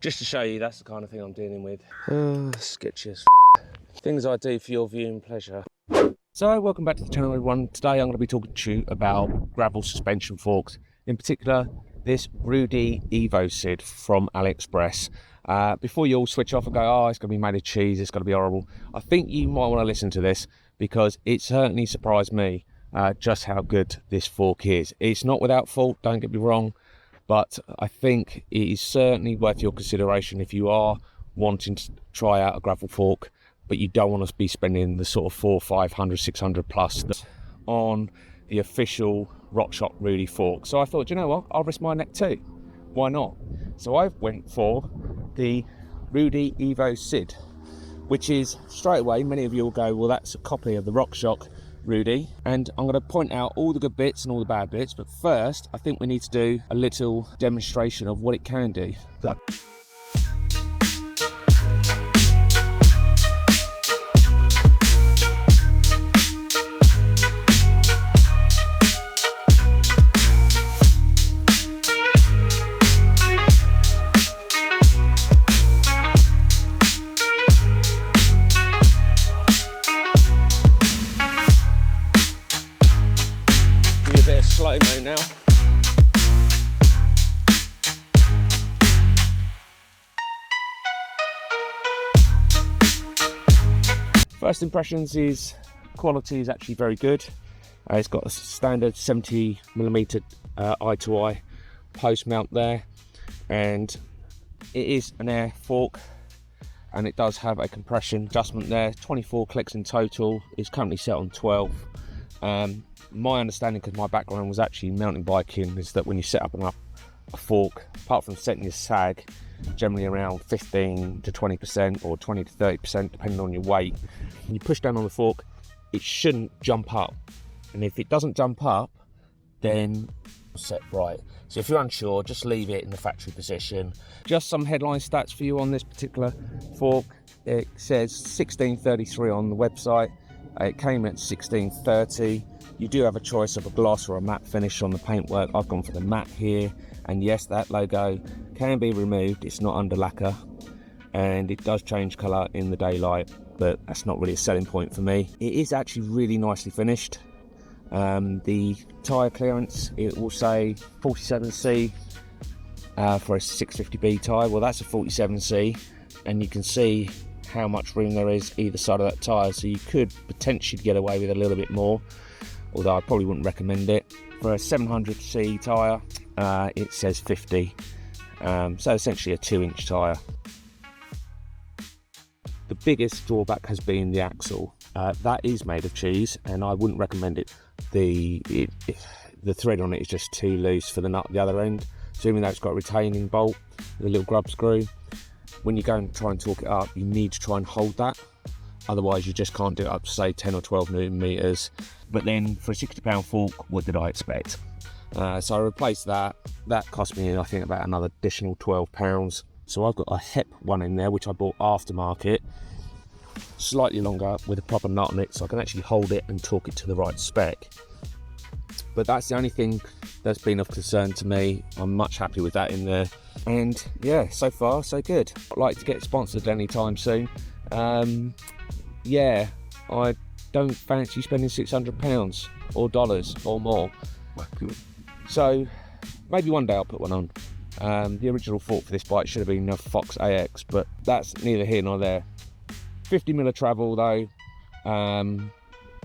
Just to show you, that's the kind of thing I'm dealing with. Sketchy as things I do for your viewing pleasure. So welcome back to the channel, everyone. Today I'm going to be talking to you about gravel suspension forks, in particular this Rudy Evosid from AliExpress. Before you all switch off and go, oh, it's going to be made of cheese, it's going to be horrible, I think you might want to listen to this, because it certainly surprised me just how good this fork is. It's not without fault, don't get me wrong, but I think it is certainly worth your consideration if you are wanting to try out a gravel fork, but you don't want to be spending the sort of 400, 500, 600 plus on the official RockShox Rudy fork. So I thought, you know what, I'll risk my neck too. Why not? So I went for the Rudy Evosid, which is, straight away, many of you will go, well, that's a copy of the RockShox Rudy, and I'm going to point out all the good bits and all the bad bits, but first I think we need to do a little demonstration of what it can do. Slow-mo now. First impressions is quality is actually very good. It's got a standard 70mm eye-to-eye post mount there, and it is an air fork, and it does have a compression adjustment there. 24 clicks in total. It's currently set on 12. My understanding, because my background was actually mountain biking, is that when you set up a fork, apart from setting your sag generally around 15 to 20% or 20 to 30% depending on your weight, when you push down on the fork, it shouldn't jump up, and if it doesn't jump up, then set right. So if you're unsure, just leave it in the factory position. Just some headline stats for you on this particular fork. It says 1633 on the website. It came at 1630. You do have a choice of a gloss or a matte finish on the paintwork. I've gone for the matte here, and yes, that logo can be removed. It's not under lacquer, and it does change colour in the daylight, but that's not really a selling point for me. It is actually really nicely finished. The tyre clearance, it will say 47C for a 650B tyre. Well, that's a 47C, and you can see how much room there is either side of that tyre, so you could potentially get away with a little bit more, although I probably wouldn't recommend it. For a 700C tyre, it says 50, so essentially a 2-inch tyre. The biggest drawback has been the axle. That is made of cheese, and I wouldn't recommend it. The thread on it is just too loose for the nut at the other end, so even though it's got a retaining bolt with a little grub screw, when you go and try and torque it up, you need to try and hold that. Otherwise, you just can't do it up to, say, 10 or 12 newton meters. But then for a 60-pound fork, what did I expect? So I replaced that. That cost me, I think, about another additional £12. So I've got a HEP one in there, which I bought aftermarket, slightly longer with a proper nut on it, so I can actually hold it and torque it to the right spec. But that's the only thing that's been of concern to me. I'm much happy with that in there. And yeah, so far, so good. I'd like to get sponsored anytime soon. Yeah, I don't fancy spending £600 or dollars or more. So maybe one day I'll put one on. The original fork for this bike should have been a Fox AX, but that's neither here nor there. 50mm of travel though.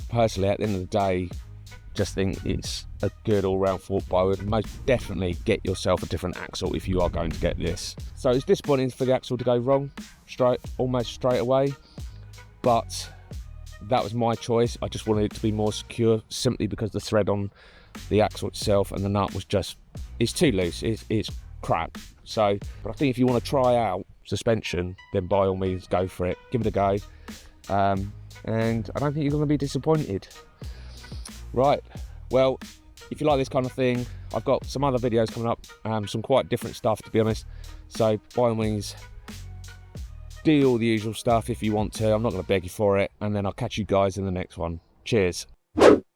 Personally, at the end of the day, just think it's a good all-round fork, but I would most definitely get yourself a different axle if you are going to get this. So it's disappointing for the axle to go wrong almost straight away, but that was my choice. I just wanted it to be more secure, simply because the thread on the axle itself and the nut was just, it's too loose, it's crap. So, but I think if you want to try out suspension, then by all means go for it, give it a go, and I don't think you're going to be disappointed. Right, well, if you like this kind of thing, I've got some other videos coming up, some quite different stuff, to be honest, so by all means do all the usual stuff if you want to. I'm not going to beg you for it, and then I'll catch you guys in the next one. Cheers.